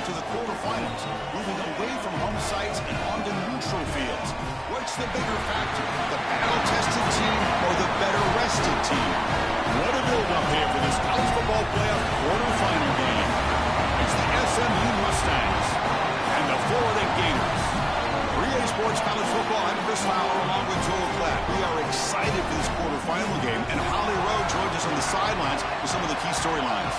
to the quarterfinals, moving away from home sites and onto neutral fields. What's the bigger factor, the battle-tested team or the better-rested team? What a build-up here for this college football playoff quarterfinal game. It's the SMU Mustangs and the Florida Gators. 3A Sports College Football, I'm Chris Fowler along with Joel Platt. We are excited for this quarterfinal game, and Holly Rowe joins us on the sidelines with some of the key storylines.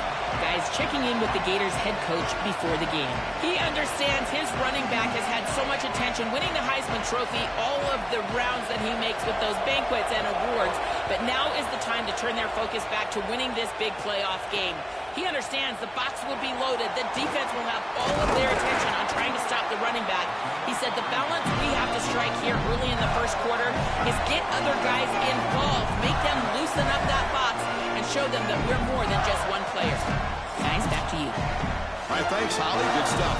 Guys, checking in with the Gators head coach before the game. He understands his running back has had so much attention, winning the Heisman Trophy, all of the rounds that he makes with those banquets and awards. But now is the time to turn their focus back to winning this big playoff game. He understands the box will be loaded. The defense will have all of their attention on trying to stop the running back. He said the balance we have to strike here early in the first quarter is get other guys involved, make them loosen up that box, and show them that we're more than just one player. Guys, back to you. All right, thanks, Holly. Good stuff.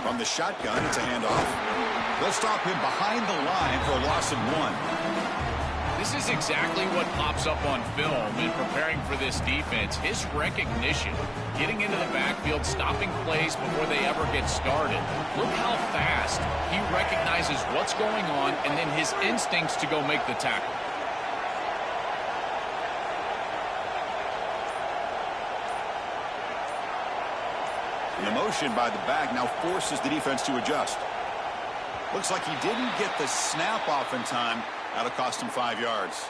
From the shotgun, it's a handoff. They'll stop him behind the line for a loss of 1. This is exactly what pops up on film in preparing for this defense. His recognition, getting into the backfield, stopping plays before they ever get started. Look how fast he recognizes what's going on and then his instincts to go make the tackle. The motion by the back now forces the defense to adjust. Looks like he didn't get the snap off in time. That'll cost him 5 yards.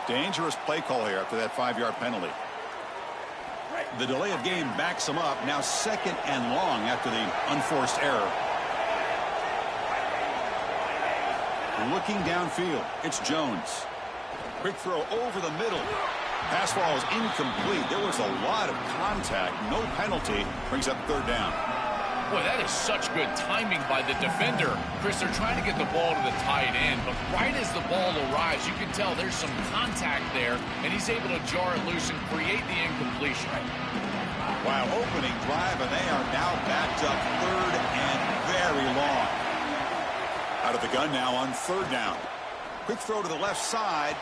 Dangerous play call here after that 5-yard penalty. The delay of game backs him up. Now 2nd and long after the unforced error. Looking downfield, it's Jones. Quick throw over the middle. Pass ball is incomplete. There was a lot of contact. No penalty. Brings up 3rd down. Boy, that is such good timing by the defender. Chris, they're trying to get the ball to the tight end, but right as the ball arrives, you can tell there's some contact there, and he's able to jar it loose and create the incompletion. Wow, opening drive, and they are now backed up 3rd and very long. Out of the gun now on 3rd down. Quick throw to the left side.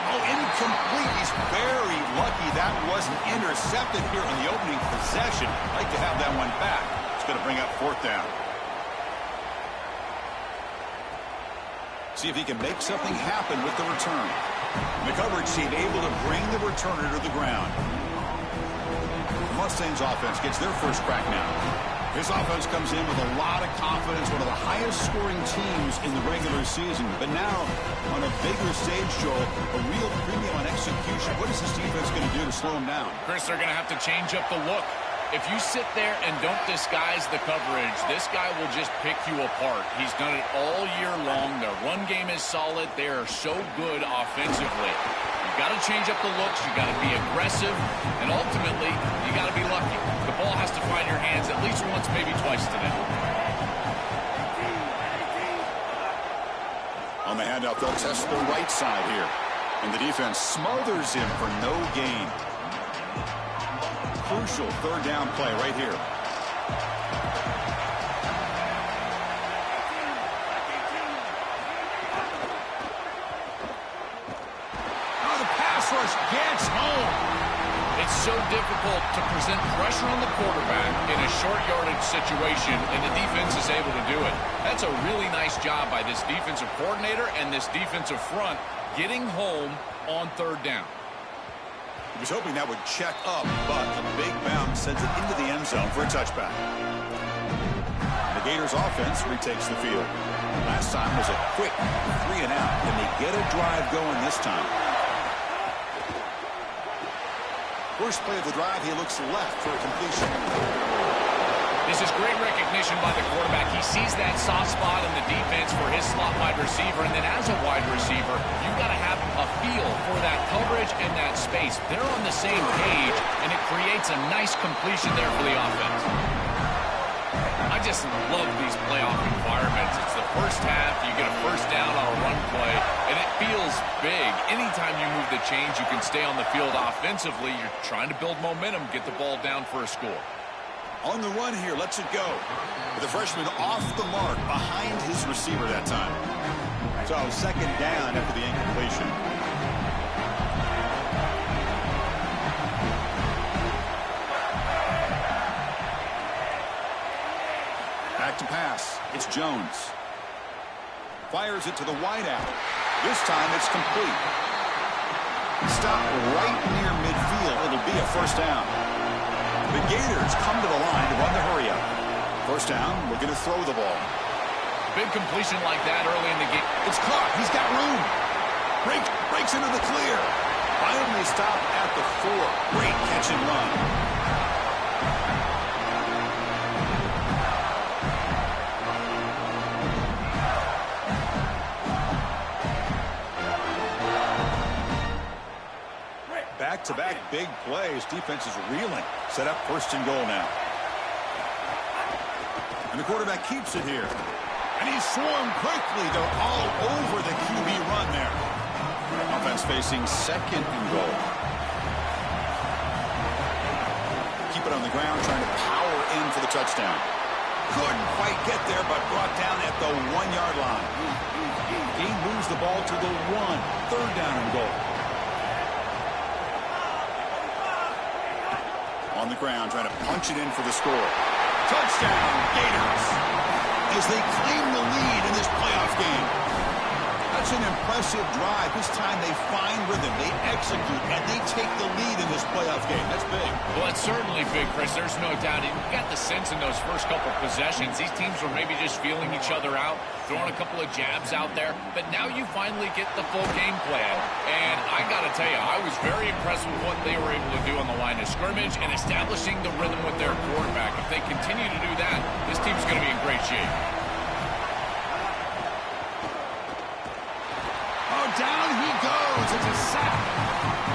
Oh, incomplete. He's very lucky that wasn't intercepted here in the opening possession. Like to have that one back. It's going to bring up 4th down. See if he can make something happen with the return. The coverage team able to bring the returner to the ground. The Mustangs offense gets their first crack now. This offense comes in with a lot of confidence, one of the highest scoring teams in the regular season. But now, on a bigger stage, Joel, a real premium on execution. What is this defense going to do to slow them down? Chris, they're going to have to change up the look. If you sit there and don't disguise the coverage, this guy will just pick you apart. He's done it all year long. Their run game is solid. They are so good offensively. You've got to change up the looks. You've got to be aggressive. And ultimately, you got to be lucky. The ball has to find your hands at least once, maybe twice today. On the handout, they'll test the right side here. And the defense smothers him for no gain. Crucial 3rd down play right here. Now the pass rush gets home. It's so difficult to present pressure on the quarterback in a short yardage situation, and the defense is able to do it. That's a really nice job by this defensive coordinator and this defensive front getting home on 3rd down. He was hoping that would check up, but a big bounce sends it into the end zone for a touchback. The Gators offense retakes the field. Last time was a quick 3 and out. Can they get a drive going this time? First play of the drive, he looks left for a completion. This is great recognition by the quarterback. He sees that soft spot in the defense for his slot wide receiver, and then as a wide receiver, you've got to have a feel for that coverage and that space. They're on the same page, and it creates a nice completion there for the offense. I I just love these playoff environments. It's the first half, you get a first down on a run play, and it feels big. Anytime you move the chains, you can stay on the field offensively. You're trying to build momentum, get the ball down for a score. On the run here, lets it go. The freshman off the mark behind his receiver that time. So second down after the incompletion. Back to pass. It's Jones. Fires it to the wideout. This time it's complete. Stop right near midfield. It'll be a first down. The Gators come to the line to run the hurry up. First down, looking to throw the ball. Big completion like that early in the game. It's caught. He's got room. Breaks into the clear. Finally stopped at the 4. Great catch and run. Back-to-back big plays. Defense is reeling. Set up first and goal now. And the quarterback keeps it here. And he's swarmed quickly. They're all over the QB run there. Offense facing second and goal. Keep it on the ground, trying to power in for the touchdown. Couldn't quite get there, but brought down at the 1-yard line. He moves the ball to the 1. Third down and goal. On the ground, trying to punch it in for the score. Touchdown, Gators, as they claim the lead in this playoff game. That's an impressive drive. This time they find rhythm, they execute, and they take the lead in this playoff game. That's big. Well, that's certainly big, Chris. There's no doubt. You got the sense in those first couple possessions. These teams were maybe just feeling each other out, throwing a couple of jabs out there. But now you finally get the full game plan. And I got to tell you, I was very impressed with what they were able to do on the line of scrimmage and establishing the rhythm with their quarterback. If they continue to do that, this team's going to be in great shape. Down he goes. It's a sack.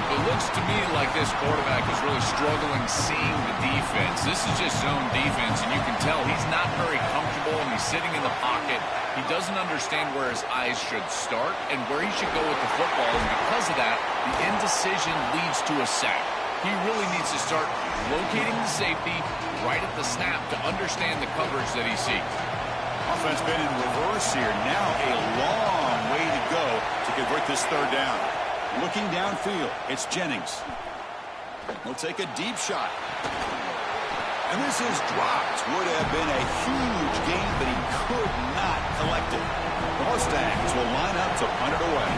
It looks to me like this quarterback is really struggling seeing the defense. This is just zone defense, and you can tell he's not very comfortable, and he's sitting in the pocket. He doesn't understand where his eyes should start and where he should go with the football, and because of that, the indecision leads to a sack. He really needs to start locating the safety right at the snap to understand the coverage that he seeks. Offense been in reverse here. Now a long way to go to convert this third down. Looking downfield, it's Jennings. He'll take a deep shot. And this is dropped. Would have been a huge gain, but he could not collect it. The Mustangs will line up to punt it away.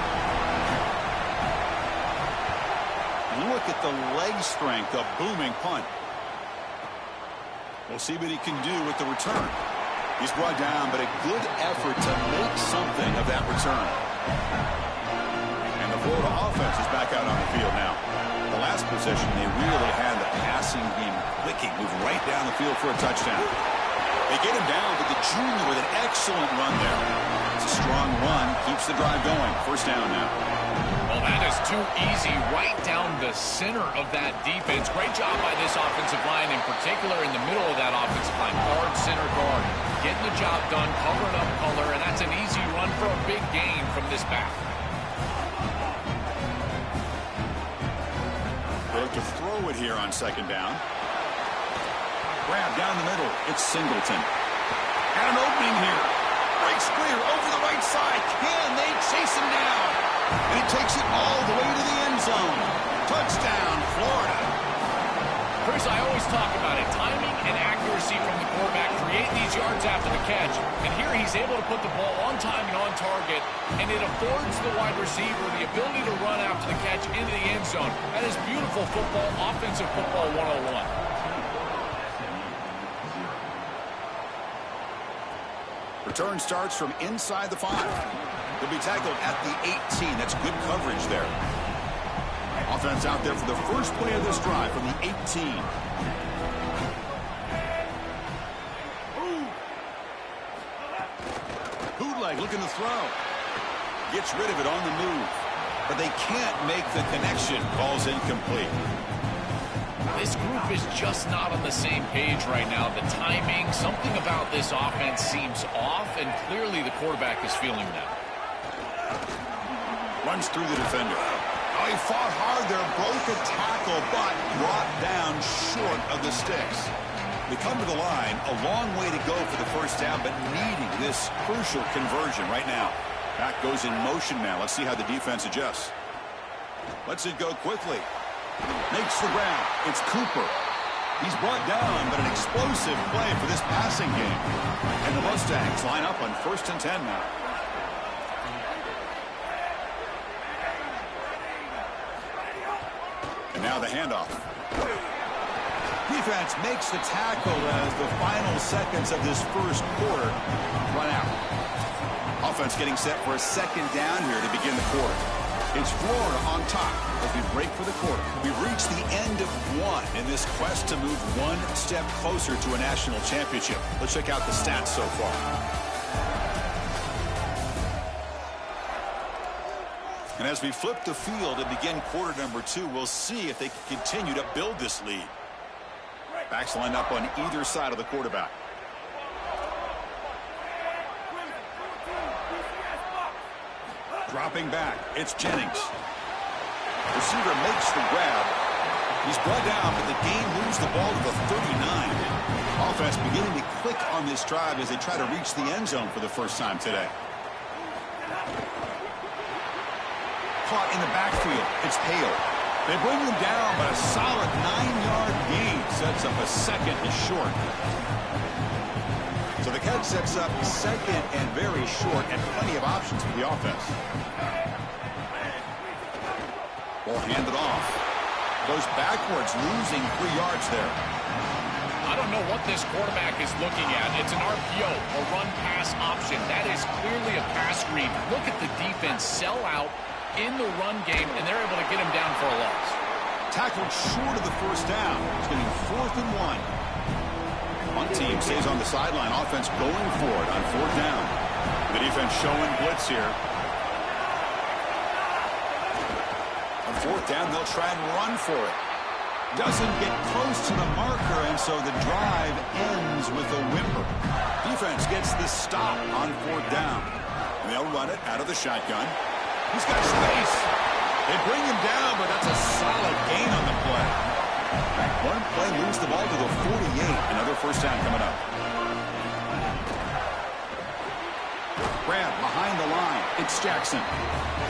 Look at the leg strength, a booming punt. We'll see what he can do with the return. He's brought down, but a good effort to make something of that return. And the Florida offense is back out on the field now. The last possession, they really had the passing game clicking, moved right down the field for a touchdown. They get him down, but the junior with an excellent run there. It's a strong run, keeps the drive going. First down now. Well, that is too easy right down the center of that defense. Great job by this offensive line, in particular in the middle of that offensive line. Guard, center guard. Getting the job done, covering up color, and that's an easy run for a big gain from this back. They look to throw it here on second down. Grab down the middle. It's Singleton. And an opening here. Breaks clear over the right side. Can they chase him down? And he takes it all the way to the end zone. Touchdown, Florida. Chris, I always talk about it. Timing and accuracy from the quarterback create these yards after the catch. And here he's able to put the ball on time and on target. And it affords the wide receiver the ability to run after the catch into the end zone. That is beautiful football, offensive football 101. Return starts from inside the 5. He'll be tackled at the 18. That's good coverage there. Offense out there for the first play of this drive from the 18. Bootleg looking to throw. Gets rid of it on the move. But they can't make the connection. Ball's incomplete. This group is just not on the same page right now. The timing, something about this offense seems off, and clearly the quarterback is feeling that. Runs through the defender. Oh, he fought hard there, broke a tackle, but brought down short of the sticks. They come to the line, a long way to go for the first down, but needing this crucial conversion right now. Back goes in motion now. Let's see how the defense adjusts. Lets it go quickly. Makes the grab. It's Cooper. He's brought down, but an explosive play for this passing game. And the Mustangs line up on 1st and 10 now. And now the handoff. Defense makes the tackle as the final seconds of this first quarter run out. Offense getting set for a second down here to begin the quarter. It's Florida on top as we break for the quarter. We've reached the end of one in this quest to move one step closer to a national championship. Let's check out the stats so far. And as we flip the field and begin quarter number 2, we'll see if they can continue to build this lead. Backs lined up on either side of the quarterback. Dropping back, it's Jennings. Receiver makes the grab. He's brought down, but the game moves the ball to the 39. Offense beginning to click on this drive as they try to reach the end zone for the first time today. Caught in the backfield, it's Hale. They bring him down, but a solid 9-yard gain sets up a second and short. So the catch sets up second and very short, and plenty of options for the offense. Ball handed off. Goes backwards, losing 3 yards there. I don't know what this quarterback is looking at. It's an RPO, a run-pass option. That is clearly a pass read. Look at the defense sell out in the run game, and they're able to get him down for a loss. Tackled short of the first down. It's going to be 4th and 1. One team stays on the sideline. Offense going for it on 4th down. The defense showing blitz here. On 4th down, they'll try and run for it. Doesn't get close to the marker, and so the drive ends with a whimper. Defense gets the stop on 4th down. And they'll run it out of the shotgun. He's got space. They bring him down, but that's a solid gain on the play. One play moves the ball to the 48. Another first down coming up. Grab behind the line. It's Jackson.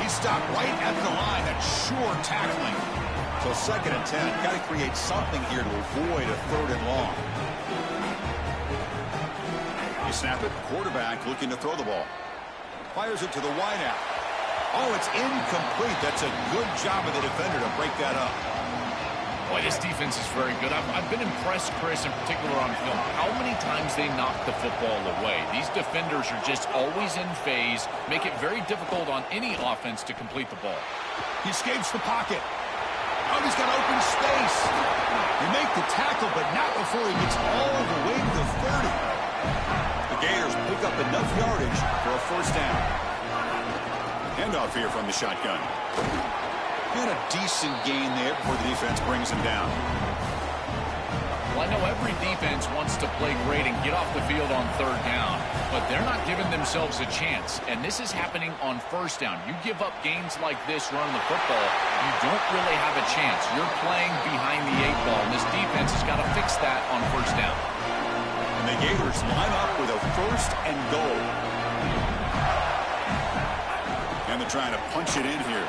He's stopped right at the line. That's sure tackling. So 2nd and 10. Got to create something here to avoid a 3rd and long. You snap it. Quarterback looking to throw the ball. Fires it to the wideout. Oh, it's incomplete. That's a good job of the defender to break that up. Boy, this defense is very good. I've been impressed, Chris, in particular on film, how many times they knock the football away. These defenders are just always in phase, make it very difficult on any offense to complete the ball. He escapes the pocket. Oh, he's got open space. They make the tackle, but not before he gets all the way to the 30. The Gators pick up enough yardage for a first down. Handoff here from the shotgun. And a decent gain there before the defense brings him down. Well, I know every defense wants to play great and get off the field on 3rd down, but they're not giving themselves a chance, and this is happening on 1st down. You give up gains like this running the football, you don't really have a chance. You're playing behind the 8 ball, and this defense has got to fix that on 1st down. And the Gators line up with a 1st and goal. And they're trying to punch it in here.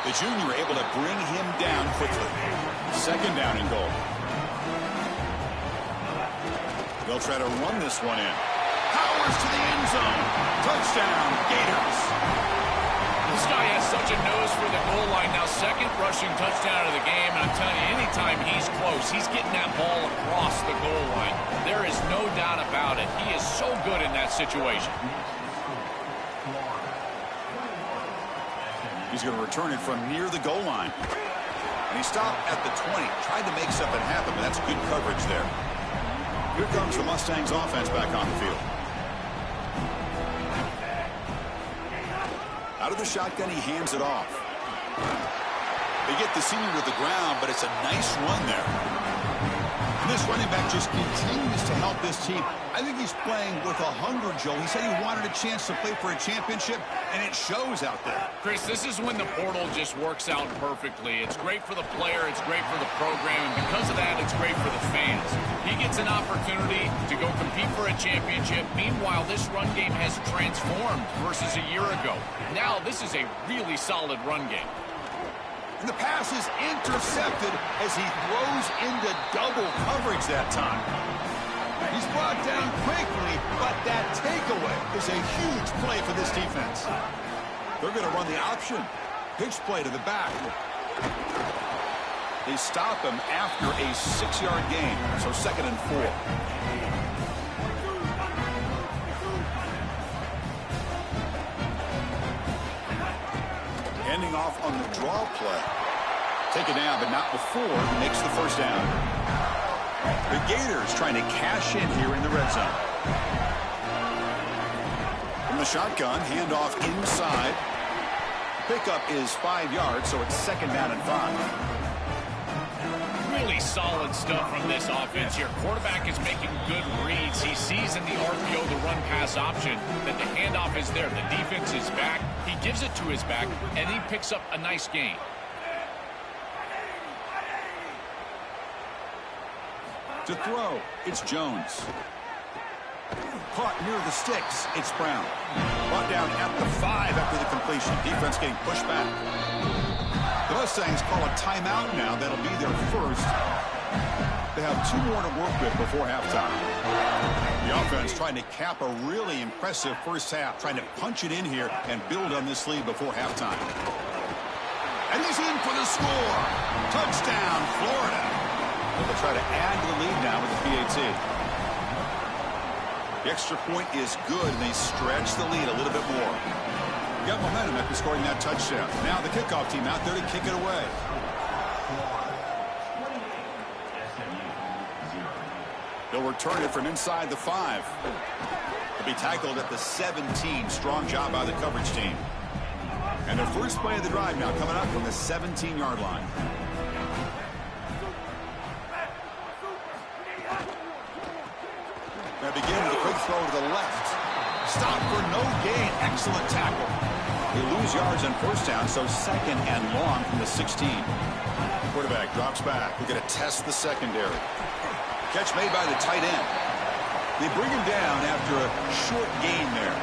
The junior able to bring him down quickly. 2nd down and goal. They'll try to run this one in. Powers to the end zone. Touchdown, Gators. This guy has such a nose for the goal line. Now, 2nd rushing touchdown of the game. And I'm telling you, anytime he's close, he's getting that ball across the goal line. There is no doubt about it. He is so good in that situation. He's going to return it from near the goal line. And he stopped at the 20. Tried to make something happen, but that's good coverage there. Here comes the Mustangs offense back on the field. Out of the shotgun, he hands it off. They get the senior to the ground, but it's a nice run there. And this running back just continues to help this team. I think he's playing with a hunger, Joe. He said he wanted a chance to play for a championship, and it shows out there. Chris, this is when the portal just works out perfectly. It's great for the player. It's great for the program. And because of that, it's great for the fans. He gets an opportunity to go compete for a championship. Meanwhile, this run game has transformed versus a year ago. Now, this is a really solid run game. And the pass is intercepted as he throws into double coverage that time. He's brought down quickly, but that takeaway is a huge play for this defense. They're going to run the option. Pitch play to the back. They stop him after a 6-yard gain, so 2nd and 4. Ending off on the draw play. Take it down, but not before he makes the first down. The Gators trying to cash in here in the red zone. From the shotgun, handoff inside. Pickup is 5 yards, so it's 2nd down and 5. Really solid stuff from this offense here. Quarterback is making good reads. He sees in the RPO the run-pass option that the handoff is there. The defense is back. He gives it to his back, and he picks up a nice gain. To throw, it's Jones. Caught near the sticks, it's Brown. Brought down at the 5 after the completion. Defense getting pushed back. The Mustangs call a timeout now. That'll be their first. They have 2 more to work with before halftime. The offense trying to cap a really impressive first half, trying to punch it in here and build on this lead before halftime. And he's in for the score. Touchdown, Florida. They'll try to add to the lead now with the PAT. The extra point is good, and they stretch the lead a little bit more. Got momentum after scoring that touchdown. Now the kickoff team out there to kick it away. They'll return it from inside the 5. They'll be tackled at the 17. Strong job by the coverage team. And their first play of the drive now coming up from the 17-yard line. They begin with a quick throw to the left. Stop for no gain. Excellent tackle. They lose yards on first down, so 2nd and long from the 16. Quarterback drops back. We're going to test the secondary. Catch made by the tight end. They bring him down after a short gain there.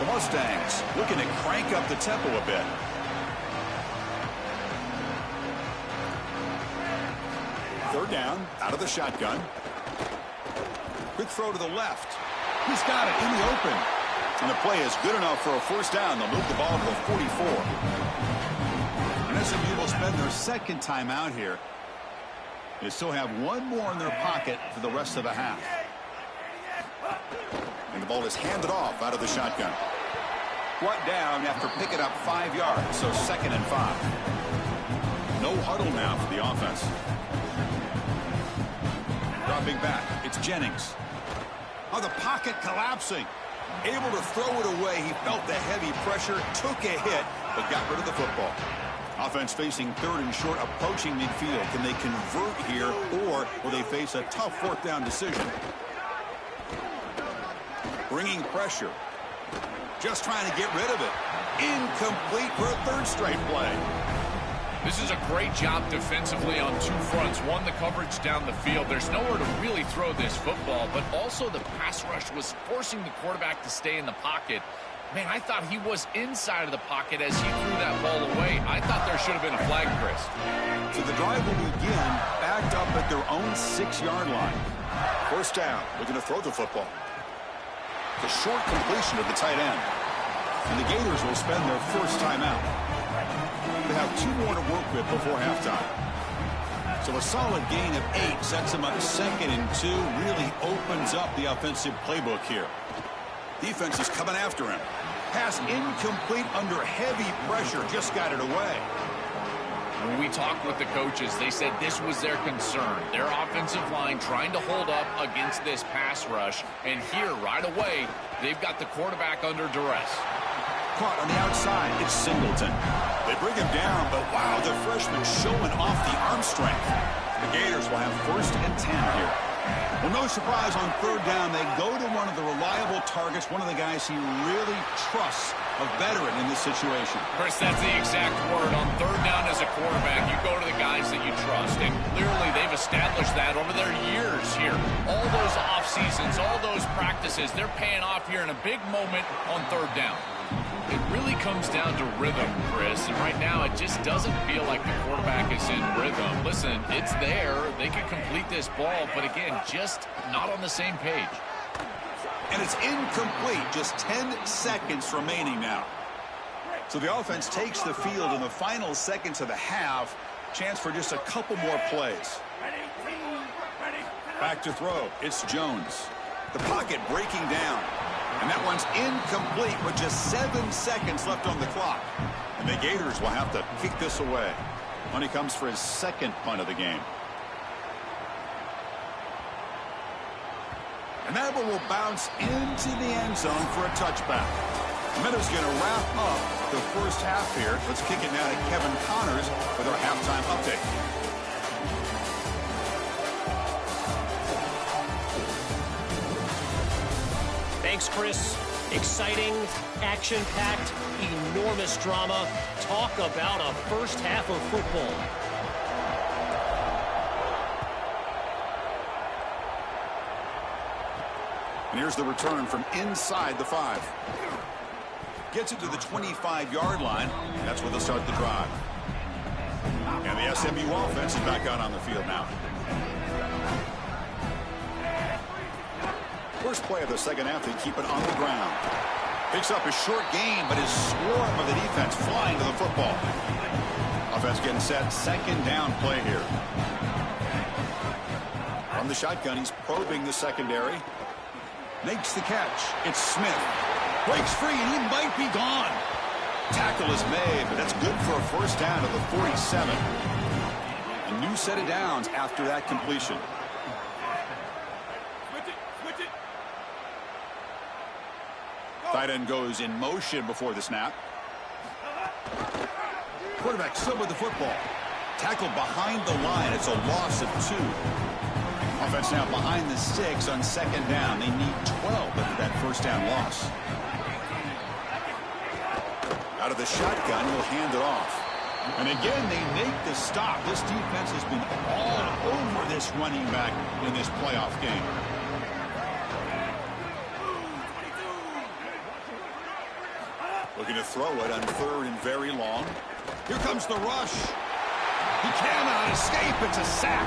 The Mustangs looking to crank up the tempo a bit. Third down, out of the shotgun. Quick throw to the left. He's got it in the open. And the play is good enough for a first down. They'll move the ball to the 44. And SMU will spend their 2nd time out here. They still have 1 more in their pocket for the rest of the half. And the ball is handed off out of the shotgun. Brought down after picking up 5 yards, so 2nd and 5. No huddle now for the offense. Dropping back, it's Jennings. Oh, the pocket collapsing. Able to throw it away. He felt the heavy pressure, took a hit, but got rid of the football. Offense facing 3rd and short, approaching midfield. Can they convert here, or will they face a tough 4th down decision? Bringing pressure. Just trying to get rid of it. Incomplete for a 3rd straight play. This is a great job defensively on 2 fronts. One, the coverage down the field. There's nowhere to really throw this football, but also the pass rush was forcing the quarterback to stay in the pocket. Man, I thought he was inside of the pocket as he threw that ball away. I thought there should have been a flag, Chris. So the drive will begin backed up at their own 6-yard line. First down, looking to throw the football. The short completion of the tight end. And the Gators will spend their first time out. They have 2 more to work with before halftime. So a solid gain of 8 sets them up 2nd and 2. Really opens up the offensive playbook here. Defense is coming after him. Pass incomplete under heavy pressure. Just got it away. When we talked with the coaches, they said this was their concern. Their offensive line trying to hold up against this pass rush. And here, right away, they've got the quarterback under duress. Caught on the outside. It's Singleton. They bring him down, but wow, the freshman showing off the arm strength. The Gators will have 1st and 10 here. Well, no surprise on 3rd down. They go to one of the reliable targets, one of the guys he really trusts, a veteran in this situation. Chris, that's the exact word. On 3rd down as a quarterback, you go to the guys that you trust. And clearly they've established that over their years here. All those off seasons, all those practices, they're paying off here in a big moment on 3rd down. It really comes down to rhythm, Chris, and right now it just doesn't feel like the quarterback is in rhythm. Listen, it's there. They can complete this ball, but again, just not on the same page. And it's incomplete. Just 10 seconds remaining now. So the offense takes the field in the final seconds of the half. Chance for just a couple more plays. Back to throw. It's Jones. The pocket breaking down. And that one's incomplete with just 7 seconds left on the clock. And the Gators will have to kick this away. When he comes for his 2nd punt of the game. And that one will bounce into the end zone for a touchback. Meadow's going to wrap up the 1st half here. Let's kick it now to Kevin Connors with our halftime update. Thanks, Chris. Exciting, action-packed, enormous drama. Talk about a 1st half of football. And here's the return from inside the 5. Gets it to the 25-yard line. That's where they'll start the drive. And the SMU offense is back out on the field now. First play of the 2nd half, they keep it on the ground. Picks up a short gain, but his swarm of the defense flying to the football. Offense getting set. 2nd down play here. From the shotgun, he's probing the secondary. Makes the catch. It's Smith. Breaks free, and he might be gone. Tackle is made, but that's good for a 1st down at the 47. A new set of downs after that completion. Tight end goes in motion before the snap. Quarterback still with the football. Tackled behind the line. It's a loss of 2. Offense now behind the 6 on 2nd down. They need 12 after that 1st down loss. Out of the shotgun, he'll hand it off. And again, they make the stop. This defense has been all over this running back in this playoff game. Looking to throw it on 3rd and very long. Here comes the rush. He cannot escape. It's a sack.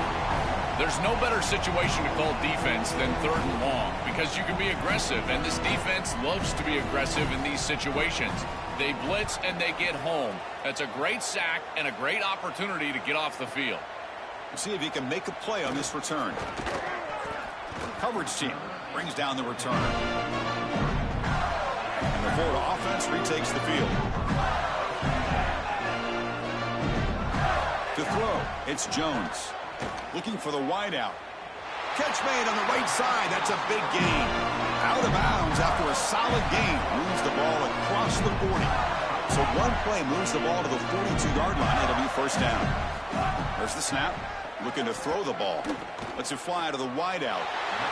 There's no better situation to call defense than 3rd and long because you can be aggressive, and this defense loves to be aggressive in these situations. They blitz and they get home. That's a great sack and a great opportunity to get off the field. We'll see if he can make a play on this return. Coverage team brings down the return. And the Florida offense retakes the field. To throw, it's Jones. Looking for the wideout. Catch made on the right side. That's a big gain. Out of bounds after a solid gain. Moves the ball across the 40. So one play moves the ball to the 42-yard line. It'll be 1st down. There's the snap. Looking to throw the ball. Lets it fly to the wideout.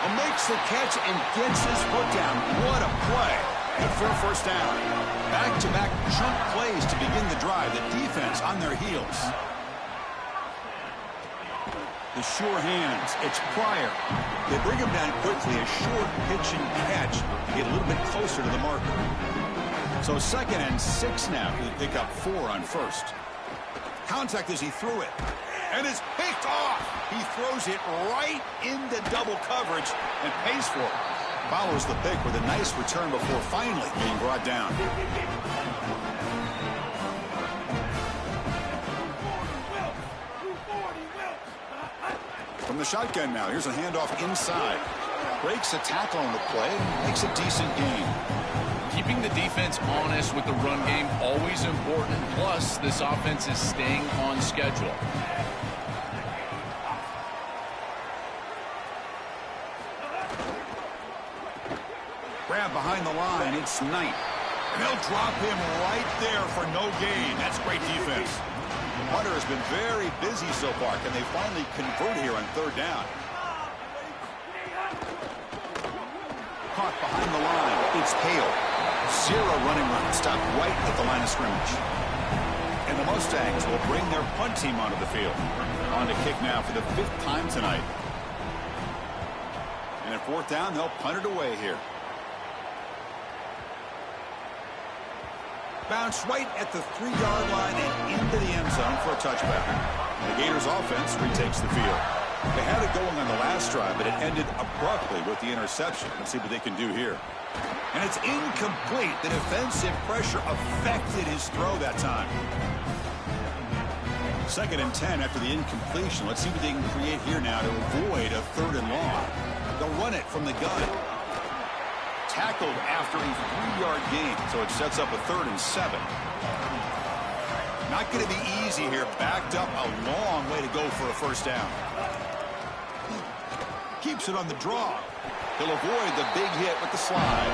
And makes the catch and gets his foot down. What a play. Good for a 1st down. Back-to-back chunk plays to begin the drive. The defense on their heels. The sure hands. It's Pryor. They bring him down quickly. A short pitch and catch to get a little bit closer to the marker. So 2nd and 6 now. He'll pick up 4 on 1st. Contact as he threw it. And it's picked off. He throws it right into double coverage and pays for it. Follows the pick with a nice return before finally being brought down. From the shotgun now, here's a handoff inside. Breaks a tackle on the play, makes a decent gain. Keeping the defense honest with the run game, always important. Plus, this offense is staying on schedule. Grab behind the line, it's Knight. And they'll drop him right there for no gain. That's great defense. Hunter has been very busy so far. Can they finally convert here on third down? Caught behind the line. It's Hale. Zero running room. Stopped right at the line of scrimmage. And the Mustangs will bring their punt team onto the field. On to kick now for the 5th time tonight. And at fourth down, they'll punt it away here. Bounce right at the 3-yard line and into the end zone for a touchback. The Gators offense retakes the field. They had it going on the last drive, but it ended abruptly with the interception. Let's see what they can do here. And it's incomplete. The defensive pressure affected his throw that time. 2nd and 10 after the incompletion. Let's see what they can create here now to avoid a 3rd and long. They'll run it from the gun. Tackled after a 3-yard gain, so it sets up a 3rd and 7. Not going to be easy here. Backed up a long way to go for a first down. Keeps it on the draw. He'll avoid the big hit with the slide.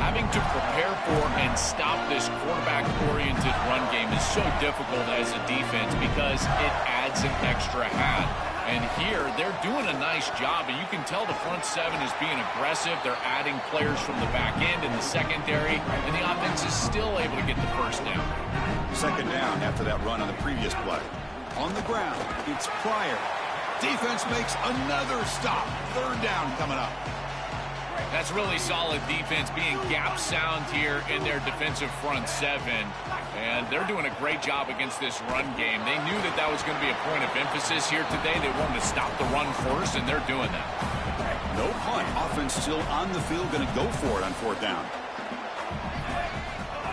Having to prepare for and stop this quarterback-oriented run game is so difficult as a defense because it adds an extra hat. And here, they're doing a nice job, and you can tell the front 7 is being aggressive. They're adding players from the back end in the secondary, and the offense is still able to get the first down. 2nd down after that run on the previous play. On the ground, it's Pryor. Defense makes another stop. 3rd down coming up. That's really solid defense, being gap sound here in their defensive front 7. And they're doing a great job against this run game. They knew that that was going to be a point of emphasis here today. They wanted to stop the run first, and they're doing that. No punt. Offense still on the field, going to go for it on 4th down.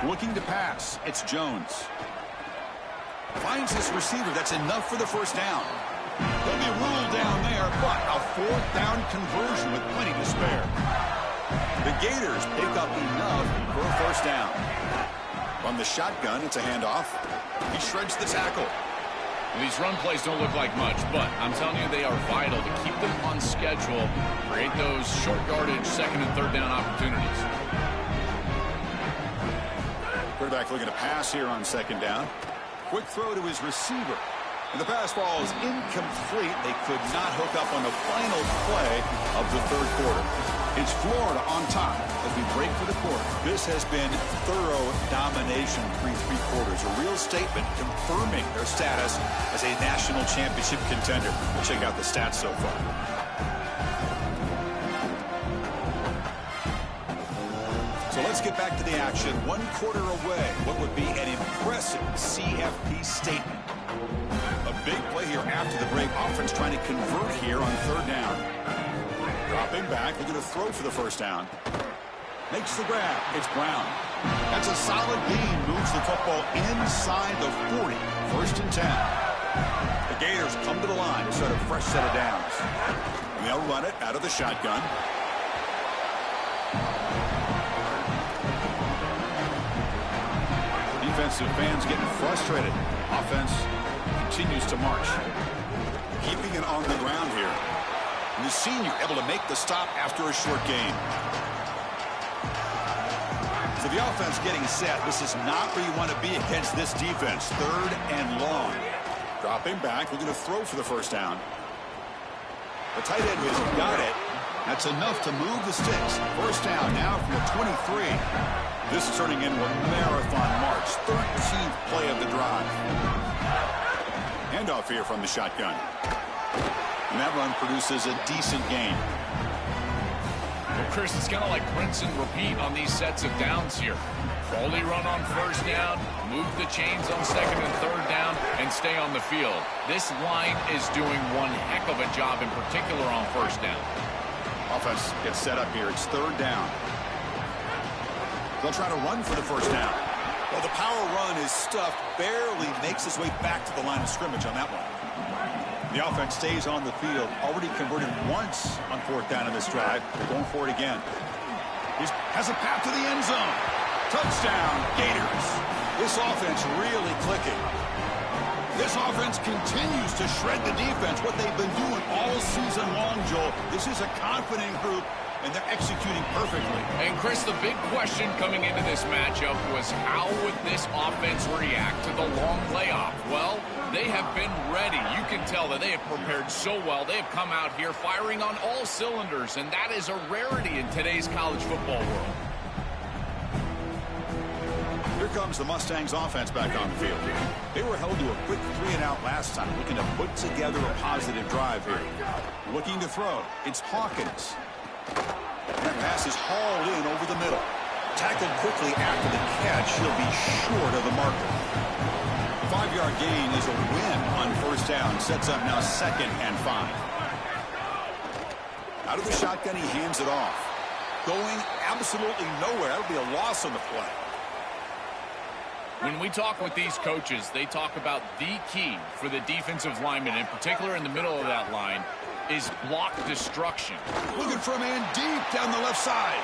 Looking to pass. It's Jones. Finds his receiver. That's enough for the first down. He'll be ruled down there, but a 4th down conversion with plenty to spare. The Gators pick up enough for a first down. From the shotgun, it's a handoff. He shreds the tackle. Well, these run plays don't look like much, but I'm telling you they are vital to keep them on schedule, create those short yardage 2nd and 3rd down opportunities. Quarterback looking to pass here on 2nd down. Quick throw to his receiver. And the pass ball is incomplete. They could not hook up on the final play of the 3rd quarter. It's Florida on top as we break for the quarter. This has been thorough domination through 3 quarters. A real statement confirming their status as a national championship contender. We'll check out the stats so far. So let's get back to the action. 1 quarter away. What would be an impressive CFP statement. A big play here after the break. Offense trying to convert here on 3rd down. Dropping back, looking to throw for the first down. Makes the grab. It's Brown. That's a solid gain. Moves the football inside the 40. 1st and 10. The Gators come to the line to start a fresh set of downs. And they'll run it out of the shotgun. Defensive fans getting frustrated. Offense continues to march. Keeping it on the ground here. And the senior able to make the stop after a short gain. So the offense getting set. This is not where you want to be against this defense. 3rd and long. Dropping back, looking to throw for the first down. The tight end has got it. That's enough to move the sticks. First down now from the 23. This is turning into a marathon march. 13th play of the drive. Handoff here from the shotgun. And that run produces a decent gain. Well, Chris, it's kind of like rinse and repeat on these sets of downs here. Quality run on first down, move the chains on 2nd and 3rd down, and stay on the field. This line is doing one heck of a job, in particular on first down. Offense gets set up here. It's 3rd down. They'll try to run for the first down. Well, the power run is stuffed. Barely makes his way back to the line of scrimmage on that one. The offense stays on the field. Already converted once on 4th down in this drive. They're going for it again. He has a path to the end zone. Touchdown, Gators. This offense really clicking. This offense continues to shred the defense. What they've been doing all season long, Joel. This is a confident group and they're executing perfectly. And Chris, the big question coming into this matchup was how would this offense react to the long layoff? Well, they have been ready. You can tell that they have prepared so well. They have come out here firing on all cylinders, and that is a rarity in today's college football world. Here comes the Mustangs offense back on the field. They were held to a quick 3-and-out last time, looking to put together a positive drive here. Looking to throw. It's Hawkins. That pass is hauled in over the middle. Tackled quickly after the catch. He'll be short of the marker. 5-yard gain is a win on first down. Sets up now 2nd and 5. Out of the shotgun, he hands it off. Going absolutely nowhere. That'll be a loss on the play. When we talk with these coaches, they talk about the key for the defensive lineman, in particular in the middle of that line, is block destruction. Looking for a man deep down the left side.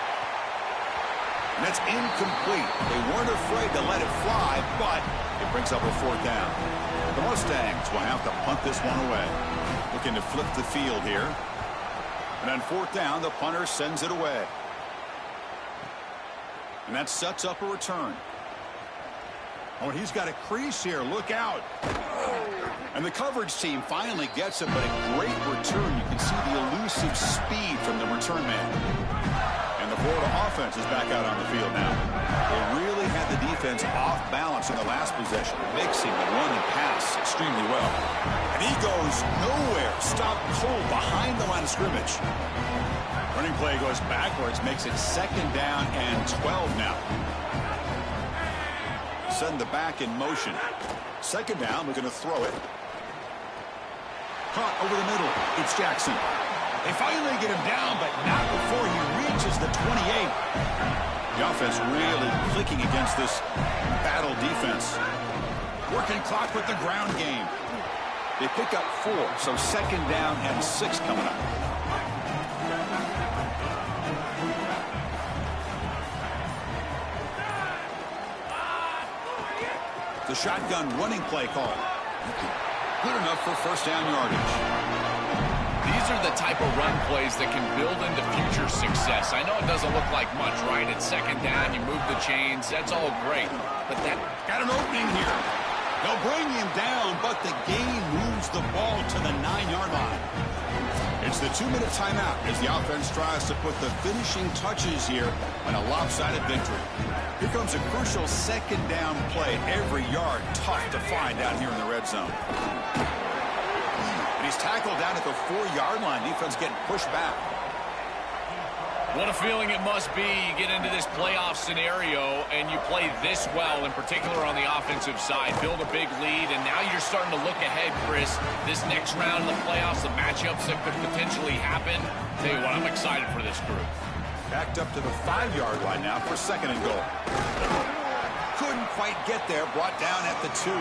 And that's incomplete. They weren't afraid to let it fly, but it brings up a 4th down. The Mustangs will have to punt this one away. Looking to flip the field here. And on 4th down, the punter sends it away. And that sets up a return. Oh, he's got a crease here. Look out. And the coverage team finally gets it, but a great return. You can see the elusive speed from the return man. And the Florida offense is back out on the field now. They really had the defense off balance in the last possession, mixing the run and pass extremely well. And he goes nowhere. Stopped cold behind the line of scrimmage. Running play goes backwards, makes it 2nd down and 12 now. Send the back in motion. 2nd down, we're going to throw it. Caught over the middle. It's Jackson. They finally get him down, but not before he reaches the 28. The offense really clicking against this battle defense. Working clock with the ground game. They pick up 4, so 2nd down and 6 coming up. The shotgun running play call. Good enough for 1st down yardage. These are the type of run plays that can build into future success. I know it doesn't look like much, right? It's 2nd down, you move the chains, that's all great. But that got an opening here. They'll bring him down, but the gain moves the ball to the 9-yard line. It's the 2-minute timeout as the offense tries to put the finishing touches here on a lopsided victory. Here comes a crucial 2nd down play. Every yard tough to find down here in the red zone. And he's tackled down at the 4-yard line. Defense getting pushed back. What a feeling it must be. You get into this playoff scenario and you play this well, in particular on the offensive side. Build a big lead, and now you're starting to look ahead, Chris. This next round of the playoffs, the matchups that could potentially happen. Tell you what, I'm excited for this group. Backed up to the 5-yard line now for 2nd and goal. Couldn't quite get there. Brought down at the 2.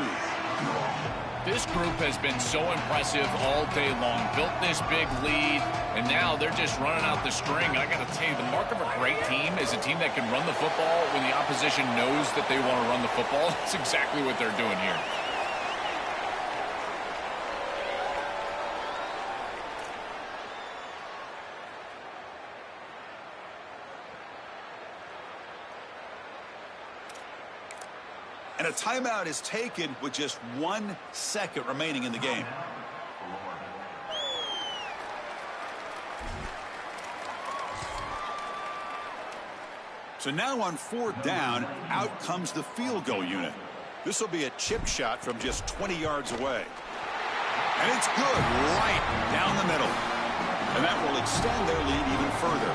This group has been so impressive all day long. Built this big lead, and now they're just running out the string. I got to tell you, the mark of a great team is a team that can run the football when the opposition knows that they want to run the football. That's exactly what they're doing here. And a timeout is taken with just 1 second remaining in the game. So now on 4th down, out comes the field goal unit. This will be a chip shot from just 20 yards away. And it's good right down the middle. And that will extend their lead even further.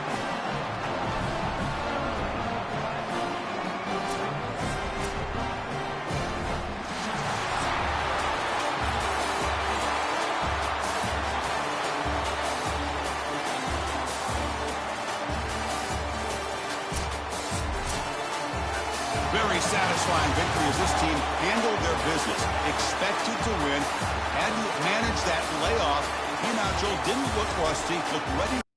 Very satisfying victory as this team handled their business. Expected to win. Had to manage that layoff. Came out, Joel, didn't look rusty. Looked ready.